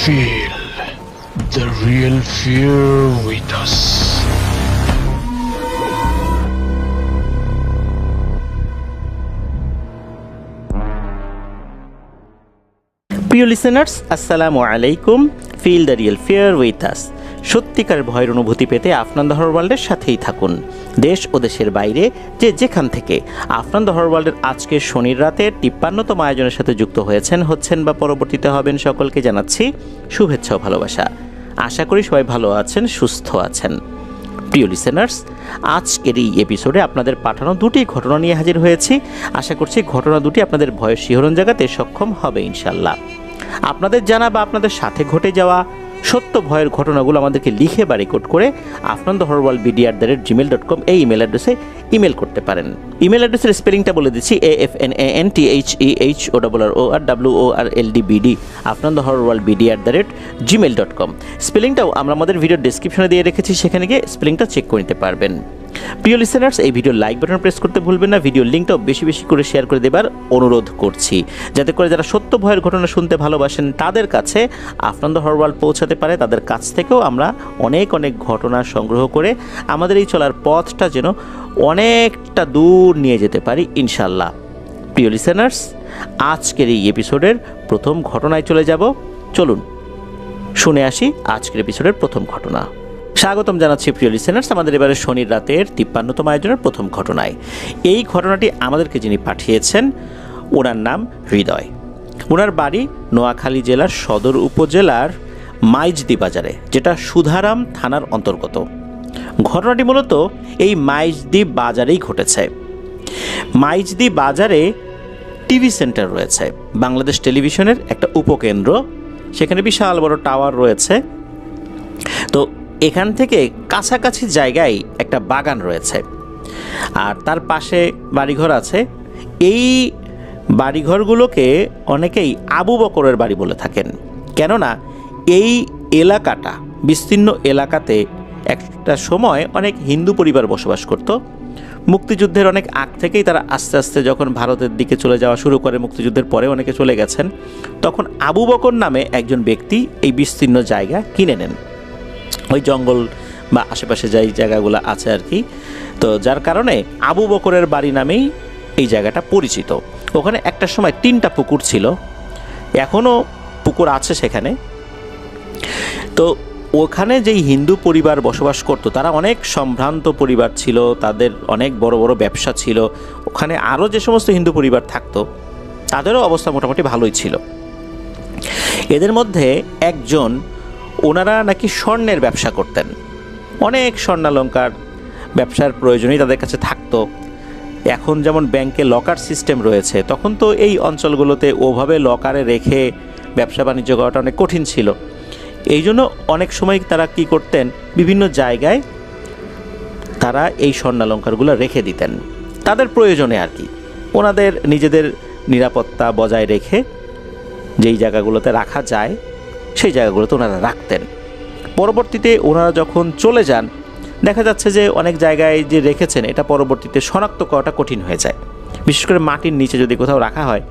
Feel the real fear with us. প্রিয় listeners, আসসালামু আলাইকুম। Feel the real fear with us. সত্যিকার ভয়ের অনুভূতি পেতে আফনান দ্য হরর ওয়ার্ল্ডের সাথেই থাকুন। দেশ ও দেশের বাইরে যেখান থেকে আফনান দ্য হরর ওয়ার্ল্ডের আজকের শনির রাতের 53তম আয়োজনের সাথে যুক্ত হচ্ছেন বা পরবর্তীতে হবেন, সকলকে জানাচ্ছি শুভেচ্ছা ও ভালোবাসা। আশা করি সবাই ভালো আছেন, সুস্থ আছেন। প্রিয় লিসেনার্স, আজকের এই এপিসোডে আপনাদের পাঠানো দুটি ঘটনা নিয়ে হাজির হয়েছি। আশা করছি ঘটনা দুটি আপনাদের ভয়ের শিহরণ জাগাতে সক্ষম হবে ইনশাল্লাহ। আপনাদের জানা বা আপনাদের সাথে ঘটে যাওয়া সত্য ভয়ের ঘটনাগুলো আমাদেরকে লিখে বা রেকর্ড করে afnanthehourworld@gmail.com এই ইমেল অ্যাড্রেসে ইমেল করতে পারেন। ইমেল অ্যাড্রেসের স্পেলিংটা বলে দিচ্ছি, AFNANTHEHORRWORLDBD afnanthehourworld@gmail.com। স্পেলিংটাও আমরা আমাদের ভিডিও ডেসক্রিপশনে দিয়ে রেখেছি, সেখানে গিয়ে স্পেলিংটা চেক করে নিতে পারবেন। প্রিয় লিসেনার্স, এই ভিডিওর লাইক বাটন প্রেস করতে ভুলবেন না। ভিডিওর লিঙ্কটাও বেশি বেশি করে শেয়ার করে দেবার অনুরোধ করছি, যাতে করে যারা সত্য ভয়ের ঘটনা শুনতে ভালোবাসেন তাদের কাছে আফনান দ্য হরর ওয়ার্ল্ড পৌঁছাতে পারে। তাদের কাছ থেকেও আমরা অনেক ঘটনা সংগ্রহ করে আমাদের এই চলার পথটা যেন অনেকটা দূর নিয়ে যেতে পারি ইনশাল্লাহ। প্রিয় লিসেনার্স, আজকের এই এপিসোডের প্রথম ঘটনায় চলে যাব। চলুন শুনে আসি আজকের এপিসোডের প্রথম ঘটনা। স্বাগতম জানাচ্ছি প্রিয় লিসেনার্স আমাদের এবারে শনির রাতের 53তম আয়োজনের প্রথম ঘটনায়। এই ঘটনাটি আমাদেরকে যিনি পাঠিয়েছেন, ওনার নাম হৃদয়। ওনার বাড়ি নোয়াখালী জেলার সদর উপজেলার মাইজদি বাজারে, যেটা সুধারাম থানার অন্তর্গত। ঘটনাটি মূলত এই মাইজদি বাজারেই ঘটেছে। মাইজদি বাজারে টিভি সেন্টার রয়েছে, বাংলাদেশ টেলিভিশনের একটা উপকেন্দ্র। সেখানে বিশাল বড় টাওয়ার রয়েছে। তো এখান থেকে কাছাকাছি জায়গায় একটা বাগান রয়েছে, আর তার পাশে বাড়িঘর আছে। এই বাড়িঘরগুলোকে অনেকেই আবু বকরের বাড়ি বলে থাকেন, কেননা এই এলাকাটা বিস্তীর্ণ এলাকাতে একটা সময় অনেক হিন্দু পরিবার বসবাস করত। মুক্তিযুদ্ধের অনেক আগ থেকেই তারা আস্তে আস্তে যখন ভারতের দিকে চলে যাওয়া শুরু করে, মুক্তিযুদ্ধের পরে অনেকে চলে গেছেন, তখন আবু বকর নামে একজন ব্যক্তি এই বিস্তীর্ণ জায়গা কিনে নেন, ওই জঙ্গল বা আশেপাশে যেই জায়গাগুলো আছে আর কি। তো যার কারণে আবু বকরের বাড়ি নামেই এই জায়গাটা পরিচিত। ওখানে একটা সময় 3টা পুকুর ছিল, এখনও পুকুর আছে সেখানে। তো ওখানে যেই হিন্দু পরিবার বসবাস করতো তারা অনেক সম্ভ্রান্ত পরিবার ছিল, তাদের অনেক বড় বড় ব্যবসা ছিল। ওখানে আরও যে সমস্ত হিন্দু পরিবার থাকতো তাদেরও অবস্থা মোটামুটি ভালোই ছিল। এদের মধ্যে একজন, ওনারা নাকি স্বর্ণের ব্যবসা করতেন। অনেক স্বর্ণালঙ্কার ব্যবসার প্রয়োজনই তাদের কাছে থাকতো। এখন যেমন ব্যাংকে লকার সিস্টেম রয়েছে, তখন তো এই অঞ্চলগুলোতে ওভাবে লকারে রেখে ব্যবসা বাণিজ্য করাটা অনেক কঠিন ছিল। এই জন্য অনেক সময় তারা কি করতেন, বিভিন্ন জায়গায় তারা এই স্বর্ণালঙ্কারগুলো রেখে দিতেন তাদের প্রয়োজনে আর কি। ওনাদের নিজেদের নিরাপত্তা বজায় রেখে যেই জায়গাগুলোতে রাখা যায় সেই জায়গাগুলোতে ওনারা রাখতেন। পরবর্তীতে ওনারা যখন চলে যান, দেখা যাচ্ছে যে অনেক জায়গায় যে রেখেছেন এটা পরবর্তীতে শনাক্ত করাটা কঠিন হয়ে যায়। বিশেষ করে মাটির নিচে যদি কোথাও রাখা হয়,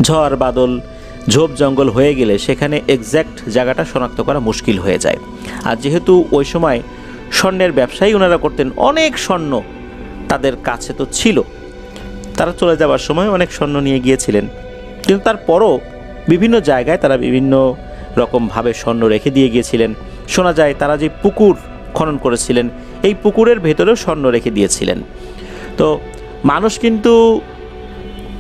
ঝড় বাদল ঝোপ জঙ্গল হয়ে গেলে সেখানে এক্স্যাক্ট জায়গাটা শনাক্ত করা মুশকিল হয়ে যায়। আর যেহেতু ওই সময় স্বর্ণের ব্যবসায়ী ওনারা করতেন, অনেক স্বর্ণ তাদের কাছে তো ছিল, তারা চলে যাওয়ার সময় অনেক স্বর্ণ নিয়ে গিয়েছিলেন। কিন্তু তারপরও বিভিন্ন জায়গায় তারা বিভিন্ন রকমভাবে স্বর্ণ রেখে দিয়ে গিয়েছিলেন। শোনা যায় তারা যে পুকুর খনন করেছিলেন, এই পুকুরের ভেতরেও স্বর্ণ রেখে দিয়েছিলেন। তো মানুষ কিন্তু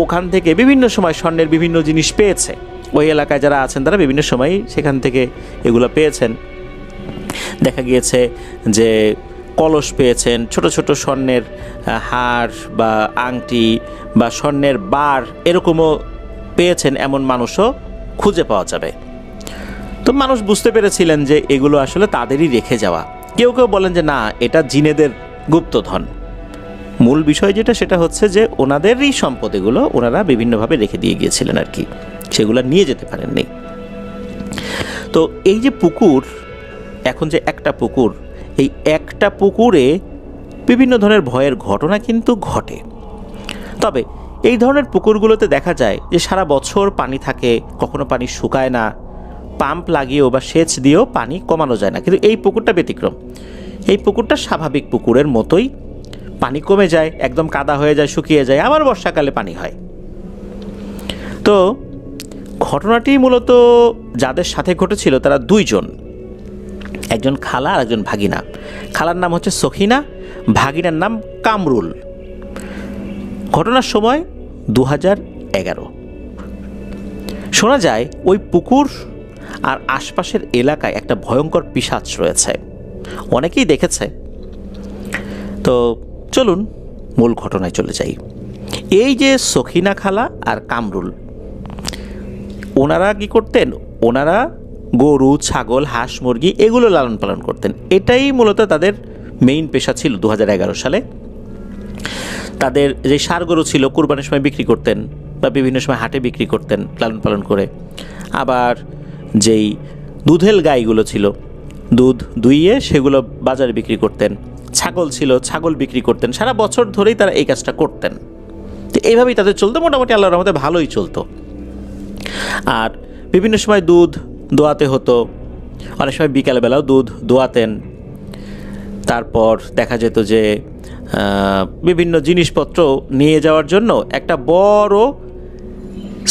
ওখান থেকে বিভিন্ন সময় স্বর্ণের বিভিন্ন জিনিস পেয়েছে। ওই এলাকায় যারা আছেন তারা বিভিন্ন সময় সেখান থেকে এগুলো পেয়েছেন। দেখা গিয়েছে যে কলস পেয়েছেন, ছোট ছোট স্বর্ণের হার বা আংটি বা স্বর্ণের বার এরকমও পেয়েছেন, এমন মানুষও খুঁজে পাওয়া যাবে। তো মানুষ বুঝতে পেরেছিলেন যে এগুলো আসলে তাদেরই রেখে যাওয়া। কেউ কেউ বলেন যে না, এটা জিনেদের গুপ্তধন। মূল বিষয় যেটা, সেটা হচ্ছে যে ওনাদেরই সম্পদ এগুলো, ওনারা বিভিন্নভাবে রেখে দিয়ে গিয়েছিলেন আর কি, সেগুলো নিয়ে যেতে পারেননি। তো এই যে পুকুর, এখন যে একটা পুকুর, এই একটা পুকুরে বিভিন্ন ধরনের ভয়ের ঘটনা কিন্তু ঘটে। তবে এই ধরনের পুকুরগুলোতে দেখা যায় যে সারা বছর পানি থাকে, কখনো পানি শুকায় না, পাম্প লাগিয়েও বা সেচ দিয়েও পানি কমানো যায় না, কিন্তু এই পুকুরটা ব্যতিক্রম। এই পুকুরটা স্বাভাবিক পুকুরের মতোই, পানি কমে যায়, একদম কাদা হয়ে যায়, শুকিয়ে যায়, আবার বর্ষাকালে পানি হয়। তো ঘটনাটি মূলত যাদের সাথে ঘটেছিল তারা দুইজন, একজন খালা আর একজন ভাগিনা। খালার নাম হচ্ছে সখিনা, ভাগিনার নাম কামরুল। ঘটনার সময় 2011। শোনা যায় ওই পুকুর আর আশপাশের এলাকায় একটা ভয়ঙ্কর পিশাচ রয়েছে, অনেকেই দেখেছে। তো চলুন মূল ঘটনায় চলে যাই। এই যে সখিনা খালা আর কামরুল, ওনারা কি করতেন? ওনারা গরু, ছাগল, হাঁস, মুরগি এগুলো লালন পালন করতেন। এটাই মূলত তাদের মেইন পেশা ছিল 2011 সালে। তাদের যে ষাঁড় গরু ছিল কুরবানির সময় বিক্রি করতেন বা বিভিন্ন সময় হাটে বিক্রি করতেন লালন পালন করে। আবার যেই দুধেল গাইগুলো ছিল, দুধ দুইয়ে সেগুলো বাজারে বিক্রি করতেন। ছাগল ছিল, ছাগল বিক্রি করতেন। সারা বছর ধরেই তারা এই কাজটা করতেন। তো এইভাবেই তাদের চলতো, মোটামুটি আল্লাহর রহমতে ভালোই চলতো। আর বিভিন্ন সময় দুধ দোয়াতে হতো, অনেক সময় বিকালবেলাও দুধ দোয়াতেন। তারপর দেখা যেত যে বিভিন্ন জিনিসপত্র নিয়ে যাওয়ার জন্য একটা বড়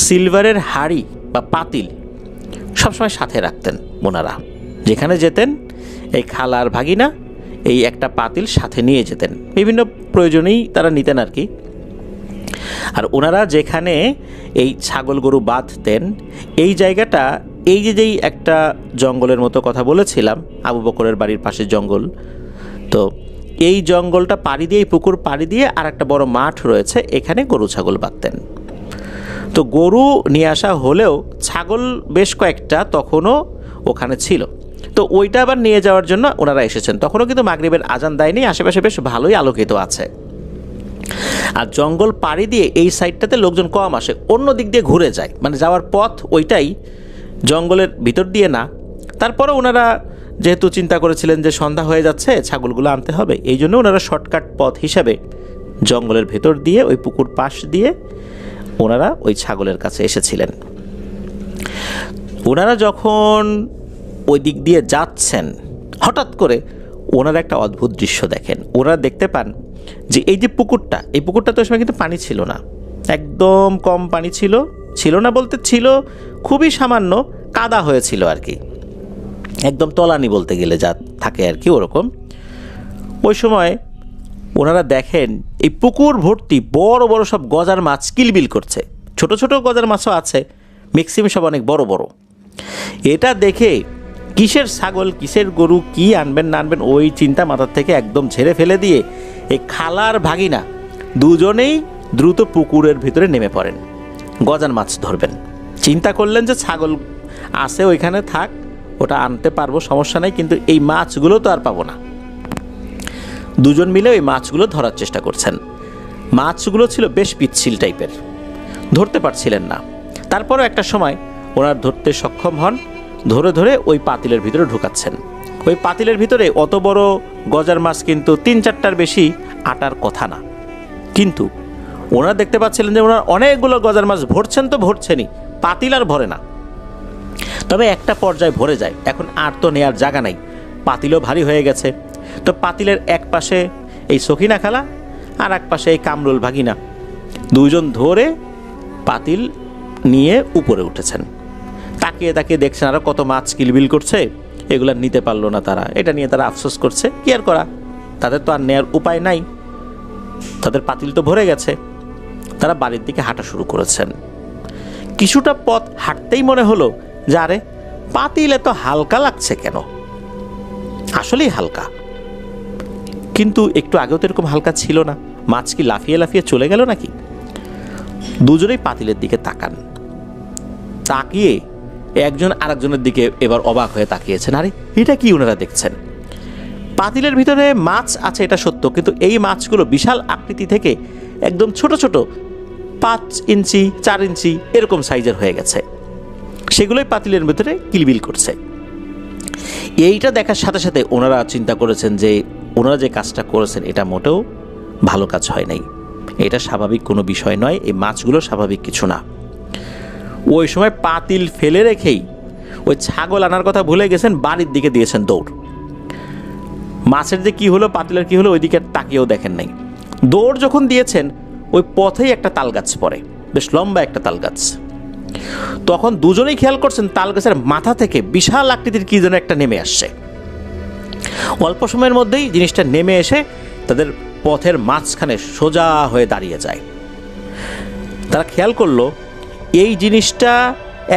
সিলভারের হাঁড়ি বা পাতিল সবসময় সাথে রাখতেন ওনারা। যেখানে যেতেন এই খালার ভাগিনা এই একটা পাতিল সাথে নিয়ে যেতেন, বিভিন্ন প্রয়োজনেই তারা নিতেন আর কি। আর ওনারা যেখানে এই ছাগল গরু বাঁধতেন এই জায়গাটা, এই যেই একটা জঙ্গলের মতো কথা বলেছিলাম, আবু বকরের বাড়ির পাশে জঙ্গল, তো এই জঙ্গলটা পাড়ি দিয়ে, পুকুর পাড়ি দিয়ে আর একটা বড় মাঠ রয়েছে, এখানে গরু ছাগল বাঁধতেন। তো গরু নিয়ে আসা হলেও ছাগল বেশ কয়েকটা তখনও ওখানে ছিল। তো ওইটা আবার নিয়ে যাওয়ার জন্য ওনারা এসেছেন। তখনও কিন্তু মাগরিবের আজান দেয়নি, আশেপাশে বেশ ভালোই আলোকিত আছে। আর জঙ্গল পাড়ি দিয়ে এই সাইডটাতে লোকজন কম আসে, অন্য দিক দিয়ে ঘুরে যায়, মানে যাওয়ার পথ ওইটাই, জঙ্গলের ভিতর দিয়ে না। তারপরে ওনারা যেহেতু চিন্তা করেছিলেন যে সন্ধ্যা হয়ে যাচ্ছে, ছাগলগুলো আনতে হবে, এই জন্য ওনারা শর্টকাট পথ হিসাবে জঙ্গলের ভেতর দিয়ে ওই পুকুর পাশ দিয়ে ওনারা ওই ছাগলের কাছে এসেছিলেন। ওনারা যখন ওই দিক দিয়ে যাচ্ছেন, হঠাৎ করে ওনারা একটা অদ্ভুত দৃশ্য দেখেন। ওনারা দেখতে পান যে এই যে পুকুরটা, এই পুকুরটা তো ওই সময় কিন্তু পানি ছিল না, একদম কম পানি ছিল। ছিল না বলতে ছিল খুবই সামান্য, কাদা হয়েছিল আর কি, একদম তলানি বলতে গেলে যা থাকে আর কি ওরকম। ওই সময় ওনারা দেখেন এই পুকুর ভর্তি বড় বড় সব গজার মাছ কিলবিল করছে। ছোট ছোট গজার মাছও আছে, ম্যাক্সিমাম সব অনেক বড় বড়। এটা দেখে কিসের ছাগল কিসের গরু কি আনবেন না আনবেন ওই চিন্তা মাথার থেকে একদম ঝেড়ে ফেলে দিয়ে এই খালার ভাগিনা দুজনেই দ্রুত পুকুরের ভিতরে নেমে পড়েন, গজার মাছ ধরবেন। চিন্তা করলেন যে ছাগল আছে ওইখানে থাক, ওটা আনতে পারবো, সমস্যা নেই, কিন্তু এই মাছগুলো তো আর পাবো না। দুজন মিলে ওই মাছগুলো ধরার চেষ্টা করছেন। মাছগুলো ছিল বেশ পিচ্ছিল টাইপের, ধরতে পারছিলেন না। তারপরও একটা সময় ওনার ধরতে সক্ষম হন, ধরে ধরে ওই পাতিলের ভিতরে ঢুকাচ্ছেন। ওই পাতিলের ভিতরে অত বড় গজার মাছ কিন্তু 3-4টার বেশি আটার কথা না, কিন্তু ওনারা দেখতে পাচ্ছিলেন যে ওনার অনেকগুলো গজার মাছ ভরছেন, তো ভরছেনই, পাতিল আর ভরে না। তবে একটা পর্যায়ে ভরে যায়, এখন আর তো নেয়ার জায়গা নাই, পাতিলও ভারী হয়ে গেছে। তো পাতিলের এক পাশে এই সখিনা খালা আর এক পাশে এই কামরুল ভাগিনা, দুজন ধরে পাতিল নিয়ে উপরে উঠেছেন। তাকিয়ে তাকিয়ে দেখছেন আরও কত মাছ কিলবিল করছে, এগুলা নিতে পারলো না তারা। এটা নিয়ে তারা আফসোস করছে, কি আর করা, তাদের তো আর নেয়ার উপায় নাই, তাদের পাতিল তো ভরে গেছে। তারা বাড়ির দিকে হাঁটা শুরু করেছেন। কিছুটা পথ হাঁটতেই মনে হলো যে আরে পাতিল এত হালকা লাগছে কেন, আসলেই হালকা, কিন্তু একটু আগেও তো এরকম হালকা ছিল না, মাছ কি লাফিয়ে লাফিয়ে চলে গেল নাকি? দুজনেই পাতিলের দিকে তাকান, তাকিয়ে একজন আরেকজনের দিকে এবার অবাক হয়ে তাকিয়েছেন। আরে এটা কি ওনারা দেখছেন? পাতিলের ভিতরে মাছ আছে এটা সত্য, কিন্তু এই মাছগুলো বিশাল আকৃতি থেকে একদম ছোট ছোট, 5 ইঞ্চি 4 ইঞ্চি এরকম সাইজের হয়ে গেছে, সেগুলোই পাতিলের ভিতরে কিলবিল করছে। এইটা দেখার সাথে সাথে ওনারা চিন্তা করেছেন যে ওনারা যে কাজটা করেছেন এটা মোটেও ভালো কাজ হয় নাই, এটা স্বাভাবিক কোনো বিষয় নয়, এই মাছগুলো স্বাভাবিক কিছু না। ওই সময় পাতিল ফেলে রেখেই ওই ছাগল আনার কথা ভুলে গেছেন, বাড়ির দিকে দিয়েছেন দৌড়। মাছের যে কী হলো, পাতিলের কী হলো, ওইদিকে তাকিয়েও দেখেন নাই। দৌড় যখন দিয়েছেন, ওই পথেই একটা তাল গাছ পড়ে, বেশ লম্বা একটা তাল গাছ। তখন দুজনেই খেয়াল করছেন তাল গাছের মাথা থেকে বিশাল আকৃতির কী যেন একটা নেমে আসছে। অল্প সময়ের মধ্যেই জিনিসটা নেমে এসে তাদের পথের মাঝখানে সোজা হয়ে দাঁড়িয়ে যায়। তারা খেয়াল করলো এই জিনিসটা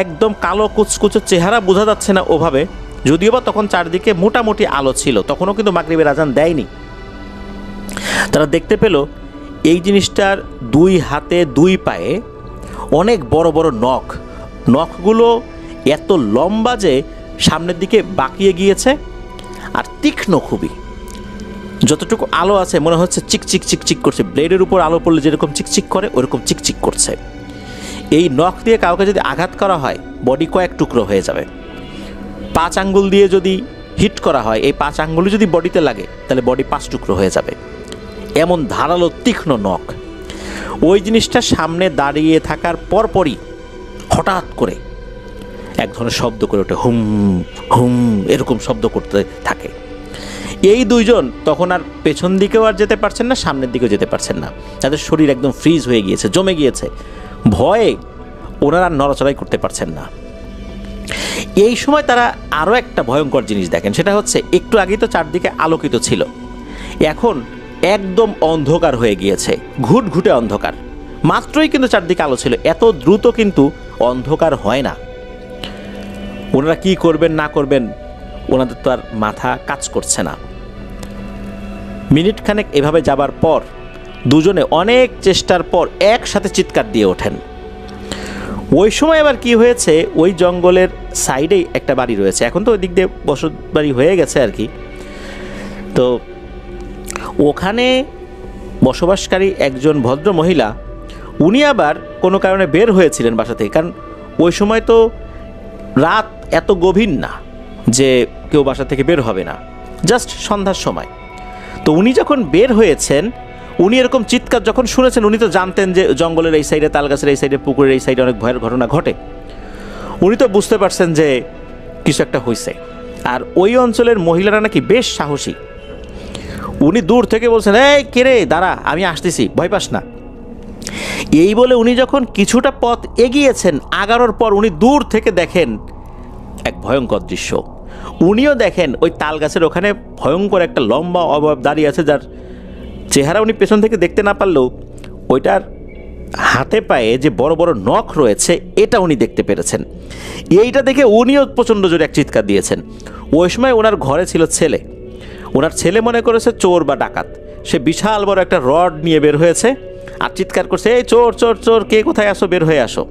একদম কালো কুচকুচো, চেহারা বোঝা যাচ্ছে না ওভাবে, যদিও বা তখন চারদিকে মোটামুটি আলো ছিল, তখনও কিন্তু মাগরিবের আজান দেয়নি। তারা দেখতে পেল এই জিনিসটার 2 হাতে 2 পায়ে অনেক বড় বড় নখ, নখগুলো এত লম্বা যে সামনের দিকে বাঁকিয়ে গিয়েছে, আর তীক্ষ্ণ খুবই। যতটুকু আলো আছে মনে হচ্ছে চিকচিক চিকচিক করছে, ব্লেডের উপর আলো পড়লে যেরকম চিকচিক করে ওরকম চিকচিক করছে। এই নখ দিয়ে কাউকে যদি আঘাত করা হয়, বডি কয়েক টুকরো হয়ে যাবে। 5 আঙ্গুল দিয়ে যদি হিট করা হয়, এই 5 আঙ্গুলই যদি বডিতে লাগে তাহলে বডি 5 টুকরো হয়ে যাবে, এমন ধারালো তীক্ষ্ণ নখ। ওই জিনিসটা সামনে দাঁড়িয়ে থাকার পরপরই হঠাৎ করে এক ধরনের শব্দ করে ওঠে, হুম হুম এরকম শব্দ করতে থাকে। এই দুইজন তখন আর পেছন দিকেও আর যেতে পারছেন না, সামনের দিকেও যেতে পারছেন না। তাদের শরীর একদম ফ্রিজ হয়ে গিয়েছে, জমে গিয়েছে, ভয়ে ওনারা নড়াচড়াই করতে পারছেন না। এই সময় তারা আরও একটা ভয়ঙ্কর জিনিস দেখেন, সেটা হচ্ছে একটু আগেই তো চারদিকে আলোকিত ছিল, এখন একদম অন্ধকার হয়ে গিয়েছে, ঘুটঘুটে অন্ধকার। মাত্রই কিন্তু চারদিকে আলো ছিল, এত দ্রুত কিন্তু অন্ধকার হয় না। ওনারা কি করবেন না করবেন ওনাদের তো আর মাথা কাজ করছে না। মিনিট খানেক এভাবে যাবার পর দুজনে অনেক চেষ্টার পর একসাথে চিৎকার দিয়ে ওঠেন। ওই সময় আবার কি হয়েছে, ওই জঙ্গলের সাইডেই একটা বাড়ি রয়েছে, এখন তো ওই দিক দিয়ে বসত বাড়ি হয়ে গেছে আর কি। তো ওখানে বসবাসকারী একজন ভদ্র মহিলা, উনি আবার কোনো কারণে বের হয়েছিলেন বাসা থেকে, কারণ ওই সময় তো রাত এত গভীর না যে কেউ বাসা থেকে বের হবে না, জাস্ট সন্ধ্যার সময়। তো উনি যখন বের হয়েছেন, উনি এরকম চিৎকার যখন শুনেছেন, উনি তো জানতেন যে জঙ্গলের এই সাইডে, তালগাছের এই সাইডে, পুকুরের এই সাইডে অনেক ভয়ের ঘটনা ঘটে। উনি তো বুঝতে পারছেন যে কিছু একটা হয়েছে। আর ওই অঞ্চলের মহিলারা নাকি বেশ সাহসী। উনি দূর থেকে বলছেন, এই কে রে, দাঁড়া, আমি আসতেছি, ভয় পাস না। এই বলে উনি যখন কিছুটা পথ এগিয়েছেন, আগানোর পর উনি দূর থেকে দেখেন এক ভয়ঙ্কর দৃশ্য। উনিও দেখেন ওই তাল গাছের ওখানে ভয়ঙ্কর একটা লম্বা অবয়ব দাঁড়িয়ে আছে, যার চেহারা উনি পেছন থেকে দেখতে না পারলেও ওইটার হাতে পায়ে যে বড় বড় নখ রয়েছে এটা উনি দেখতে পেরেছেন। এইটা দেখে উনিও প্রচণ্ড জোরে এক চিৎকার দিয়েছেন। ওই সময় ওনার ঘরে ছিল ছেলে, ওনার ছেলে মনে করেছে চোর বা ডাকাত। সে বিশাল বড় একটা রড নিয়ে বের হয়েছে আর চিৎকার করছে, এই চোর চোর চোর, কে কোথায় আসো, বের হয়ে আসো।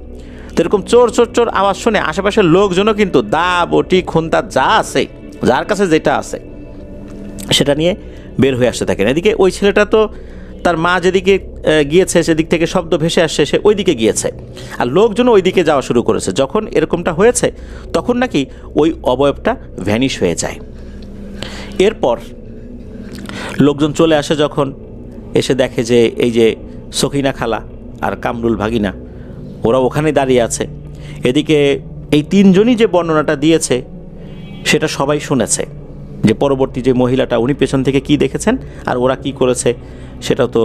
তো এরকম চোর চোর চোর আওয়াজ শুনে আশেপাশের লোকজনও কিন্তু দা, বটি, খুন্তা যা আছে, যার কাছে যেটা আছে সেটা নিয়ে বের হয়ে আসতে থাকেন। এদিকে ওই ছেলেটা তো তার মা যেদিকে গিয়েছে সেদিক থেকে শব্দ ভেসে আসছে, সে ওই দিকে গিয়েছে, আর লোকজন ওই দিকে যাওয়া শুরু করেছে। যখন এরকমটা হয়েছে তখন নাকি ওই অবয়বটা ভ্যানিশ হয়ে যায়। এরপর লোকজন চলে আসে, যখন এসে দেখে যে এই যে সখিনা খালা আর কামরুল ভাগিনা ওরা ওখানে দাঁড়িয়ে আছে। এদিকে এই 3 জনই যে বর্ণনাটা দিয়েছে সেটা সবাই শুনেছে, যে পরবর্তী যে মহিলাটা উনি পেছন থেকে কি দেখেছেন আর ওরা কি করেছে সেটাও তো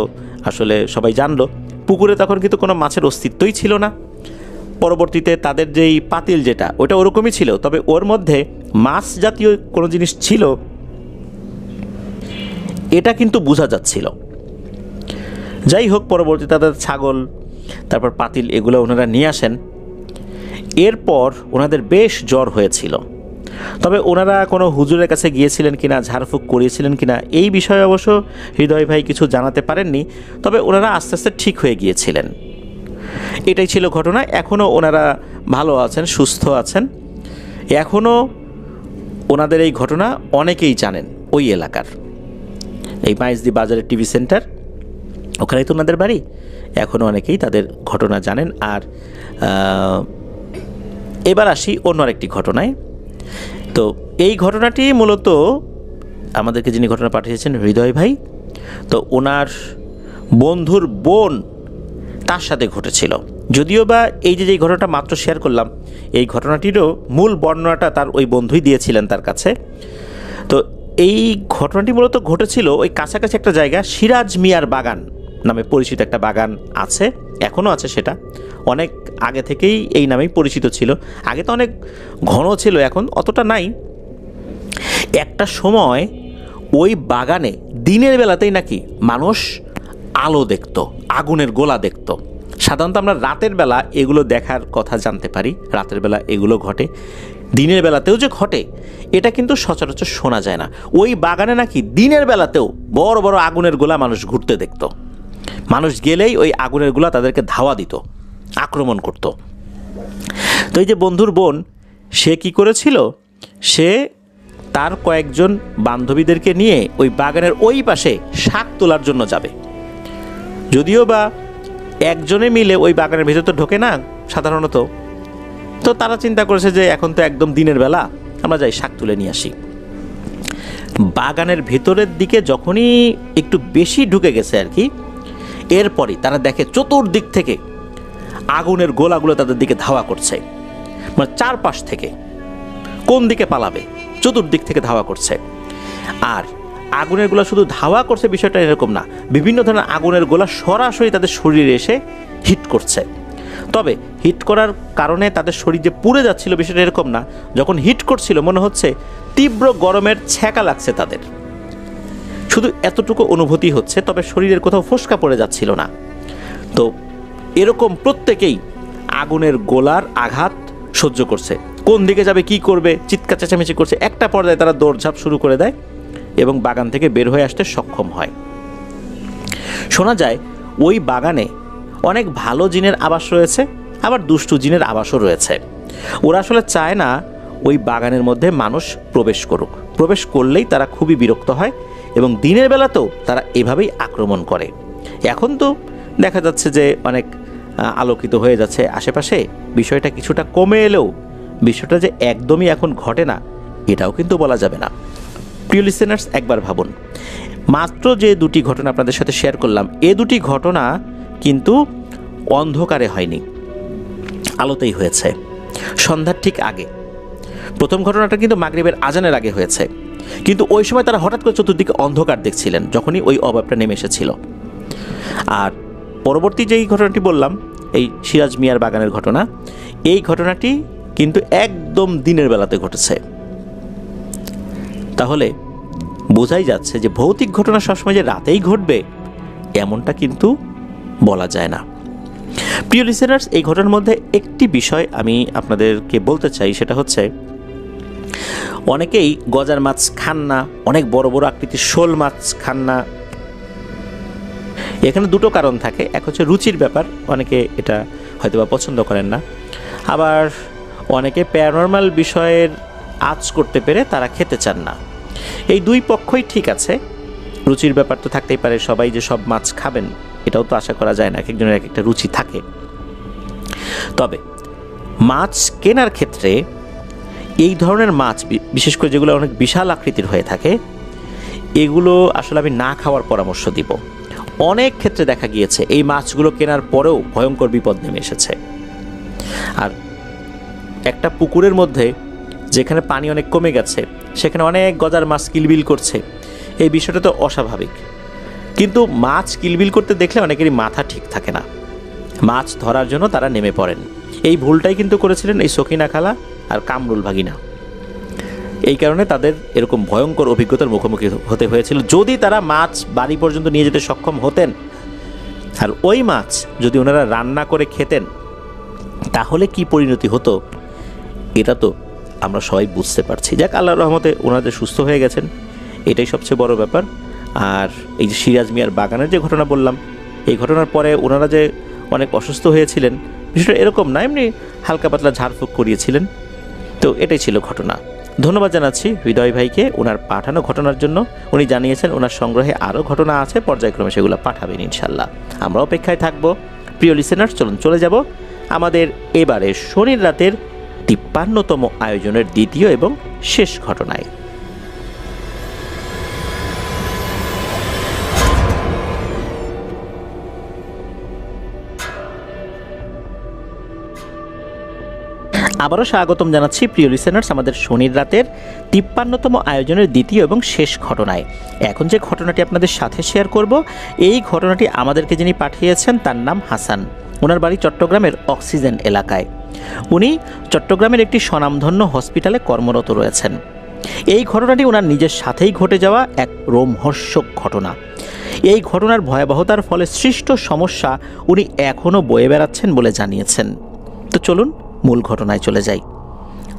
আসলে সবাই জানলো। পুকুরে তখন কিন্তু কোনো মাছের অস্তিত্বই ছিল না। পরবর্তীতে তাদের যেই পাতিল যেটা, ওটা ওরকমই ছিল, তবে ওর মধ্যে মাছ জাতীয় কোনো জিনিস ছিল এটা কিন্তু বোঝা যাচ্ছিল। যাই হোক, পরবর্তীতে তাদের ছাগল, তারপর পাতিল, এগুলো ওনারা নিয়ে আসেন। এরপর ওনাদের বেশ জ্বর হয়েছিল, তবে ওনারা কোনো হুজুরের কাছে গিয়েছিলেন কিনা, ঝাড়ফুঁক করিয়েছিলেন কিনা এই বিষয়ে অবশ্য হৃদয় ভাই কিছু জানাতে পারেননি, তবে ওনারা আস্তে আস্তে ঠিক হয়ে গিয়েছিলেন। এটাই ছিল ঘটনা। এখনও ওনারা ভালো আছেন, সুস্থ আছেন। এখনও ওনাদের এই ঘটনা অনেকেই জানেন, ওই এলাকার এই মাইজদি বাজারের টিভি সেন্টার, ওখানেই তো ওনাদের বাড়ি। এখনও অনেকেই তাদের ঘটনা জানেন। আর এবার আসি অন্য আরেকটি ঘটনায়। তো এই ঘটনাটি মূলত আমাদেরকে যিনি ঘটনা পাঠিয়েছেন হৃদয় ভাই, তো ওনার বন্ধুর বোন তার সাথে ঘটেছিল। যদিও বা এই যে যেই ঘটনাটা মাত্র শেয়ার করলাম, এই ঘটনাটিরও মূল বর্ণনাটা তার ওই বন্ধুই দিয়েছিলেন তার কাছে। তো এই ঘটনাটি মূলত ঘটেছিল ওই কাছাকাছি একটা জায়গা, সিরাজ মিয়ার বাগান নামে পরিচিত একটা বাগান আছে, এখনও আছে। সেটা অনেক আগে থেকেই এই নামেই পরিচিত ছিল। আগে তো অনেক ঘন ছিল, এখন অতটা নাই। একটা সময় ওই বাগানে দিনের বেলাতেই নাকি মানুষ আলো দেখত, আগুনের গোলা দেখত। সাধারণত আমরা রাতের বেলা এগুলো দেখার কথা জানতে পারি, রাতের বেলা এগুলো ঘটে, দিনের বেলাতেও যে ঘটে এটা কিন্তু সচরাচর শোনা যায় না। ওই বাগানে নাকি দিনের বেলাতেও বড় বড় আগুনের গোলা মানুষ ঘুরতে দেখত। মানুষ গেলেই ওই আগুনের গোলা তাদেরকে ধাওয়া দিত, আক্রমণ করত। তো এই যে বন্ধুর বোন, সে কি করেছিল, সে তার কয়েকজন বান্ধবীদেরকে নিয়ে ওই বাগানের ওই পাশে শাক তোলার জন্য যাবে। যদিও বা একজনে মিলে ওই বাগানের ভেতর তো ঢোকে না সাধারণত, তো তারা চিন্তা করেছে যে এখন তো একদম দিনের বেলা, আমরা যাই শাক তুলে নিয়ে আসি। বাগানের ভেতরের দিকে যখনই একটু বেশি ঢুকে গেছে আর কি, এরপরই তারা দেখে চতুর্দিক থেকে আগুনের গোলাগুলো তাদের দিকে ধাওয়া করছে। মানে চারপাশ থেকে, কোন দিকে পালাবে, চতুর্দিক থেকে ধাওয়া করছে। আর আগুনের গোলা শুধু ধাওয়া করছে বিষয়টা এরকম না, বিভিন্ন ধরনের আগুনের গোলা সরাসরি তাদের শরীরে এসে হিট করছে। তবে হিট করার কারণে তাদের শরীর যে পুড়ে যাচ্ছিল বিষয়টা এরকম না, যখন হিট করছিল মনে হচ্ছে তীব্র গরমের ছ্যাঁকা লাগছে তাদের, শুধু এতটুকু অনুভূতি হচ্ছে, তবে শরীরের কোথাও ফোসকা পড়ে যাচ্ছিল না। তো এরকম প্রত্যেকেই আগুনের গোলার আঘাত সহ্য করছে, কোন দিকে যাবে কি করবে চিৎকার চেঁচামেচি করছে। একটা পর্যায়ে তারা দৌড়ঝাঁপ শুরু করে দেয় এবং বাগান থেকে বের হয়ে আসতে সক্ষম হয়। শোনা যায় ওই বাগানে অনেক ভালো জিনের আবাস রয়েছে, আবার দুষ্টু জিনের আবাসও রয়েছে। ওরা আসলে চায় না ওই বাগানের মধ্যে মানুষ প্রবেশ করুক, প্রবেশ করলেই তারা খুবই বিরক্ত হয় এবং দিনের বেলাতেও তারা এভাবেই আক্রমণ করে। এখন তো দেখা যাচ্ছে যে অনেক আলোকিত হয়ে যাচ্ছে আশেপাশে, বিষয়টা কিছুটা কমে এলেও বিষয়টা যে একদমই এখন ঘটে না এটাও কিন্তু বলা যাবে না। প্রিয় লিসেনার্স, একবার ভাবুন, মাত্র যে দুটি ঘটনা আপনাদের সাথে শেয়ার করলাম, এ দুটি ঘটনা কিন্তু অন্ধকারে হয়নি, আলোতেই হয়েছে, সন্ধ্যার ঠিক আগে। প্রথম ঘটনাটা কিন্তু মাগরিবের আজানের আগে হয়েছে, কিন্তু ওই সময় তারা হঠাৎ করে চতুর্দিকে অন্ধকার দেখছিলেন যখনই ওই অভাবটা নেমে এসেছিল। আর পরবর্তী যেই ঘটনাটি বললাম, এই সিরাজ মিয়ার বাগানের ঘটনা, এই ঘটনাটি কিন্তু একদম দিনের বেলাতে ঘটেছে। তাহলে বোঝাই যাচ্ছে যে ভৌতিক ঘটনা সবসময় যে রাতেই ঘটবে এমনটা কিন্তু বলা যায় না। প্রিয় লিসেনার্স, এই ঘটনার মধ্যে একটি বিষয় আমি আপনাদেরকে বলতে চাই, সেটা হচ্ছে অনেকেই গজার মাছ খান না, অনেক বড় বড় আকৃতির শোল মাছ খান না। এখানে দুটো কারণ থাকে, এক হচ্ছে রুচির ব্যাপার, অনেকে এটা হয়তো বা পছন্দ করেন না, আবার অনেকে প্যারানরমাল বিষয়ের আঁচ করতে পেরে তারা খেতে চান না। এই দুই পক্ষই ঠিক আছে, রুচির ব্যাপার তো থাকতেই পারে, সবাই যে সব মাছ খাবেন এটাও তো আশা করা যায় না, এক একজনের এক একটা রুচি থাকে। তবে মাছ কেনার ক্ষেত্রে এই ধরনের মাছ, বিশেষ করে যেগুলো অনেক বিশাল আকৃতির হয়ে থাকে, এগুলো আসলে আমি না খাওয়ার পরামর্শ দিব। অনেক ক্ষেত্রে দেখা গিয়েছে এই মাছগুলো কেনার পরেও ভয়ঙ্কর বিপদ নেমে এসেছে। আর একটা পুকুরের মধ্যে যেখানে পানি অনেক কমে গেছে সেখানে অনেক গজার মাছ কিলবিল করছে, এই বিষয়টা তো অস্বাভাবিক। কিন্তু মাছ কিলবিল করতে দেখলে অনেকেরই মাথা ঠিক থাকে না, মাছ ধরার জন্য তারা নেমে পড়েন। এই ভুলটাই কিন্তু করেছিলেন এই সকিনা খালা আর কামরুল ভাগিনা। এই কারণে তাদের এরকম ভয়ঙ্কর অভিজ্ঞতার মুখোমুখি হতে হয়েছিল। যদি তারা মাছ বাড়ি পর্যন্ত নিয়ে যেতে সক্ষম হতেন আর ওই মাছ যদি ওনারা রান্না করে খেতেন তাহলে কি পরিণতি হতো এটা তো আমরা সবাই বুঝতে পারছি। যাক, আল্লাহর রহমতে ওনাদের সুস্থ হয়ে গেছেন, এটাই সবচেয়ে বড় ব্যাপার। আর এই যে সিরাজ মিয়ার বাগানের যে ঘটনা বললাম, এই ঘটনার পরে ওনারা যে অনেক অসুস্থ হয়েছিলেন বিষয়টা এরকম না, এমনি হালকা পাতলা ঝাড়ফুঁক করিয়েছিলেন। তো এটাই ছিল ঘটনা। ধন্যবাদ জানাচ্ছি হৃদয় ভাইকে ওনার পাঠানো ঘটনার জন্য। উনি জানিয়েছেন ওনার সংগ্রহে আরও ঘটনা আছে, পর্যায়ক্রমে সেগুলো পাঠাবেন ইনশাল্লাহ। আমরা অপেক্ষায় থাকবো। প্রিয় লিসেনার্স, চলুন চলে যাব আমাদের এবারে শনির রাতের ৫৩তম আয়োজনের দ্বিতীয় এবং শেষ ঘটনায়। আবারও স্বাগতম জানাচ্ছি প্রিয় লিসেনার্স আমাদের শনির রাতের 53তম আয়োজনের দ্বিতীয় এবং শেষ ঘটনায়। এখন যে ঘটনাটি আপনাদের সাথে শেয়ার করব, এই ঘটনাটি আমাদেরকে যিনি পাঠিয়েছেন তার নাম হাসান। ওনার বাড়ি চট্টগ্রামের অক্সিজেন এলাকায়। উনি চট্টগ্রামের একটি স্বনামধন্য হসপিটালে কর্মরত রয়েছেন। এই ঘটনাটি ওনার নিজের সাথেই ঘটে যাওয়া এক রোমহর্ষক ঘটনা। এই ঘটনার ভয়াবহতার ফলে সৃষ্ট সমস্যা উনি এখনও বয়ে বেড়াচ্ছেন বলে জানিয়েছেন। তো চলুন মূল ঘটনায় চলে যাই।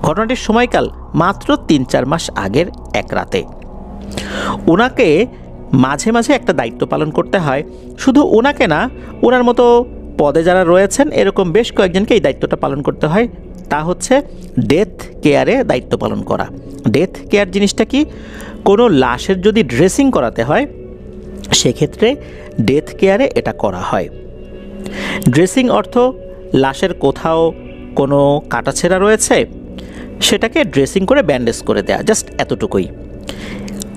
ঘটনাটির সময়কাল মাত্র 3-4 মাস আগের এক রাতে। ওনাকে মাঝে মাঝে একটা দায়িত্ব পালন করতে হয়। শুধু ওনাকে না, ওনার মতো পদে যারা রয়েছেন এরকম বেশ কয়েকজনকে এই দায়িত্বটা পালন করতে হয়। তা হচ্ছে ডেথ কেয়ারে দায়িত্ব পালন করা। ডেথ কেয়ার জিনিসটা কি? কোনো লাশের যদি ড্রেসিং করাতে হয় সেক্ষেত্রে ডেথ কেয়ারে এটা করা হয়। ড্রেসিং অর্থ লাশের কোথাও কোনো কাটাছেঁড়া রয়েছে সেটাকে ড্রেসিং করে ব্যান্ডেজ করে দেয়া, জাস্ট এতটুকুই।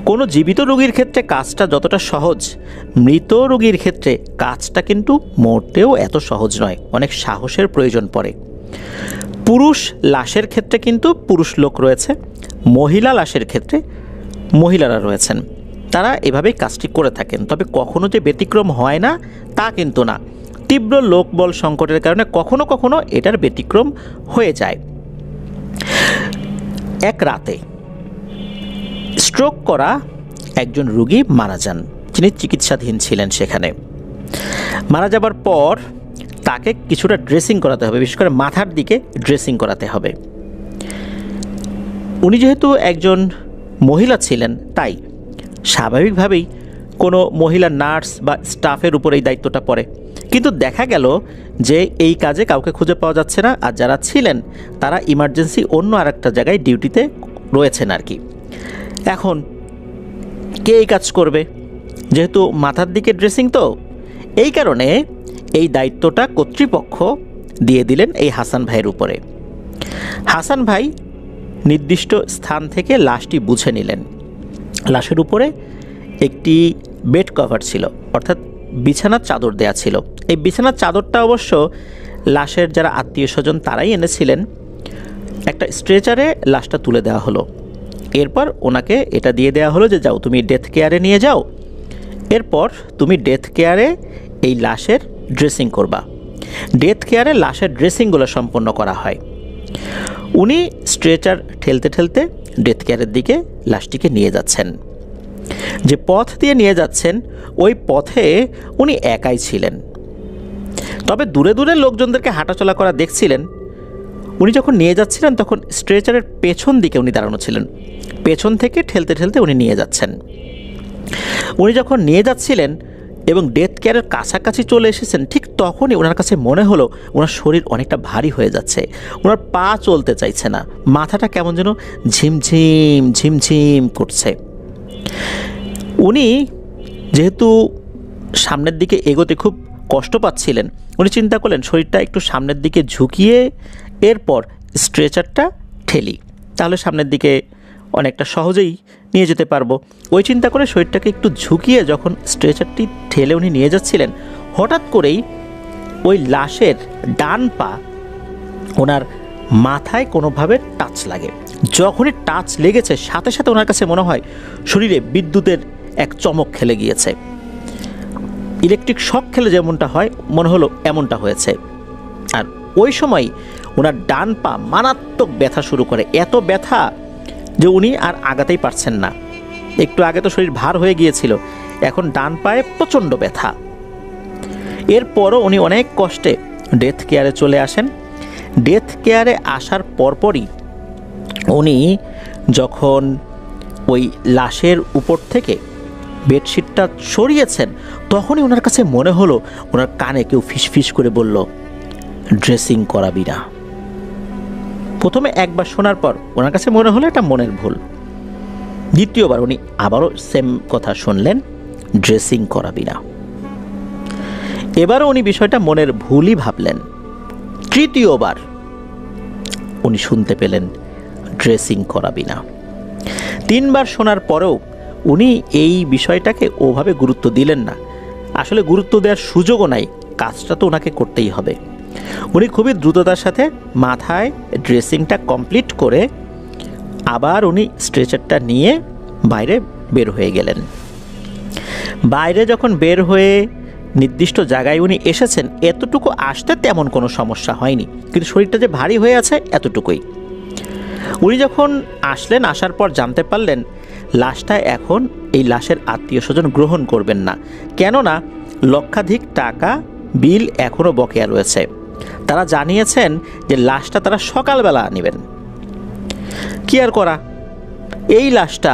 কোনো জীবিত রোগীর ক্ষেত্রে কাজটা যতটা সহজ, মৃত রোগীর ক্ষেত্রে কাজটা কিন্তু মোটেও এত সহজ নয়, অনেক সাহসের প্রয়োজন পড়ে। পুরুষ লাশের ক্ষেত্রে কিন্তু পুরুষ লোক রয়েছে, মহিলা লাশের ক্ষেত্রে মহিলারা রয়েছেন, তারা এভাবেই কাজটি করে থাকেন। তবে কখনো যে ব্যতিক্রম হয় না তা কিন্তু না। তীব্র লোকবল সংকটের কারণে কখনো কখনো এটার ব্যতিক্রম হয়ে যায়। এক রাতে স্ট্রোক করা একজন রোগী মারা যান, যিনি চিকিৎসাধীন ছিলেন সেখানে। মারা যাবার পর তাকে কিছুটা ড্রেসিং করাতে হবে, বিশেষ করে মাথার দিকে ড্রেসিং করাতে হবে। উনি যেহেতু একজন মহিলা ছিলেন তাই স্বাভাবিকভাবেই কোনো মহিলা নার্স বা স্টাফের উপর এই দায়িত্বটা পড়ে। কিন্তু দেখা গেল যে এই কাজে কাউকে খুঁজে পাওয়া যাচ্ছে না, আর যারা ছিলেন তারা ইমার্জেন্সি অন্য আরেকটা জায়গায় ডিউটিতে রয়েছেন আর কি। এখন কে এই কাজ করবে? যেহেতু মাথার দিকে ড্রেসিং, তো এই কারণে এই দায়িত্বটা কর্তৃপক্ষ দিয়ে দিলেন এই হাসান ভাইয়ের উপরে। হাসান ভাই নির্দিষ্ট স্থান থেকে লাশটি বুঝে নিলেন। লাশের উপরে একটি বেড কভার ছিল, অর্থাৎ বিছানার চাদর দেয়া ছিল। এই বিছানার চাদরটা অবশ্য লাশের যারা আত্মীয় স্বজন তারাই এনেছিলেন। একটা স্ট্রেচারে লাশটা তুলে দেওয়া হলো। এরপর ওনাকে এটা দিয়ে দেওয়া হলো যে যাও তুমি ডেথ কেয়ারে নিয়ে যাও, এরপর তুমি ডেথ কেয়ারে এই লাশের ড্রেসিং করবা। ডেথ কেয়ারে লাশের ড্রেসিংগুলো সম্পন্ন করা হয়। উনি স্ট্রেচার ঠেলতে ঠেলতে ডেথ কেয়ারের দিকে লাশটিকে নিয়ে যাচ্ছেন। যে পথ দিয়ে নিয়ে যাচ্ছেন ওই পথে উনি একাই ছিলেন, তবে দূরে দূরে লোকজনদেরকে হাঁটাচলা করা দেখছিলেন। উনি যখন নিয়ে যাচ্ছিলেন তখন স্ট্রেচারের পেছন দিকে উনি দাঁড়ানো ছিলেন, পেছন থেকে ঠেলতে ঠেলতে উনি নিয়ে যাচ্ছেন। উনি যখন নিয়ে যাচ্ছিলেন এবং ডেথ কেয়ারের কাছাকাছি চলে এসেছেন, ঠিক তখনই ওনার কাছে মনে হলো ওনার শরীর অনেকটা ভারী হয়ে যাচ্ছে, ওনার পা চলতে চাইছে না, মাথাটা কেমন যেন ঝিমঝিম ঝিমঝিম করছে। উনি যেহেতু সামনের দিকে এগোতে খুব কষ্ট পাচ্ছিলেন, উনি চিন্তা করলেন শরীরটা একটু সামনের দিকে ঝুঁকিয়ে এরপর স্ট্রেচারটা ঠেলি, তাহলে সামনের দিকে অনেকটা সহজেই নিয়ে যেতে পারবো। ওই চিন্তা করে শরীরটাকে একটু ঝুঁকিয়ে যখন স্ট্রেচারটি ঠেলে উনি নিয়ে যাচ্ছিলেন, হঠাৎ করেই ওই লাশের ডান পা ওনার মাথায় কোনোভাবে টাচ লাগে। যখনই টাচ লেগেছে সাথে সাথে ওনার কাছে মনে হয় শরীরে বিদ্যুতের এক চমক খেলে গিয়েছে, ইলেকট্রিক শক খেলে যেমনটা হয় মনে হলো এমনটা হয়েছে। আর ওই সময় ওনার ডান পা মারাত্মক ব্যথা শুরু করে, এত ব্যথা যে উনি আর আগাতেই পারছেন না। একটু আগে তো শরীর ভার হয়ে গিয়েছিল, এখন ডান পায়ে প্রচণ্ড ব্যথা। এরপরও উনি অনেক কষ্টে ডেথ কেয়ারে চলে আসেন। ডেথ কেয়ারে আসার পরপরই উনি যখন ওই লাশের উপর থেকে বেডশিটটা সরিয়েছেন তখনই ওনার কাছে মনে হলো ওনার কানে কেউ ফিসফিস করে বলল, ড্রেসিং করাবি না। প্রথমে একবার শোনার পর ওনার কাছে মনে হলো এটা মনের ভুল। দ্বিতীয়বার উনি আবারও সেম কথা শুনলেন, ড্রেসিং করাবি না। এবারও উনি বিষয়টা মনের ভুলই ভাবলেন। তৃতীয়বার উনি শুনতে পেলেন, ড্রেসিং করাবি না। 3 বার শোনার পরেও উনি এই বিষয়টাকে ওভাবে গুরুত্ব দিলেন না। আসলে গুরুত্ব দেওয়ার সুযোগও নাই, কাজটা তো ওনাকে করতেই হবে। উনি খুবই দ্রুততার সাথে মাথায় ড্রেসিংটা কমপ্লিট করে আবার উনি স্ট্রেচারটা নিয়ে বাইরে বের হয়ে গেলেন। বাইরে যখন বের হয়ে নির্দিষ্ট জায়গায় উনি এসেছেন, এতটুকু আসতে তেমন কোনো সমস্যা হয়নি, কিন্তু শরীরটা যে ভারী হয়ে আছে এতটুকুই। উনি যখন আসলেন, আসার পর জানতে পারলেন লাশটা এখন এই লাশের আত্মীয় স্বজন গ্রহণ করবেন না, কেননা লক্ষাধিক টাকা বিল এখনও বকেয়া রয়েছে। তারা জানিয়েছেন যে লাশটা তারা সকালবেলা নেবেন। কি আর করা, এই লাশটা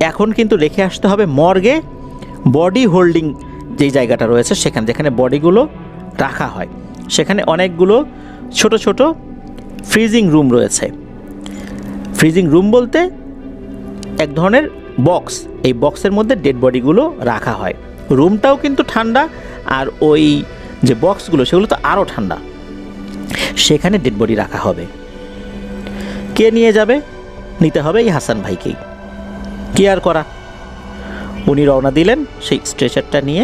এখন কিন্তু রেখে আসতে হবে মর্গে, বডি হোল্ডিং যেই জায়গাটা রয়েছে সেখানে, যেখানে বডিগুলো রাখা হয়, সেখানে অনেকগুলো ছোট ছোট ফ্রিজিং রুম রয়েছে। ফ্রিজিং রুম বলতে এক ধরনের বক্স, এই বক্সের মধ্যে ডেড বডিগুলো রাখা হয়। রুমটাও কিন্তু ঠান্ডা, আর ওই যে বক্সগুলো সেগুলো তো আরও ঠান্ডা, সেখানে ডেড বডি রাখা হবে। কে নিয়ে যাবে? নিতে হবে এই হাসান ভাইকেই। কি আর করা, উনি রওনা দিলেন সেই স্ট্রেচারটা নিয়ে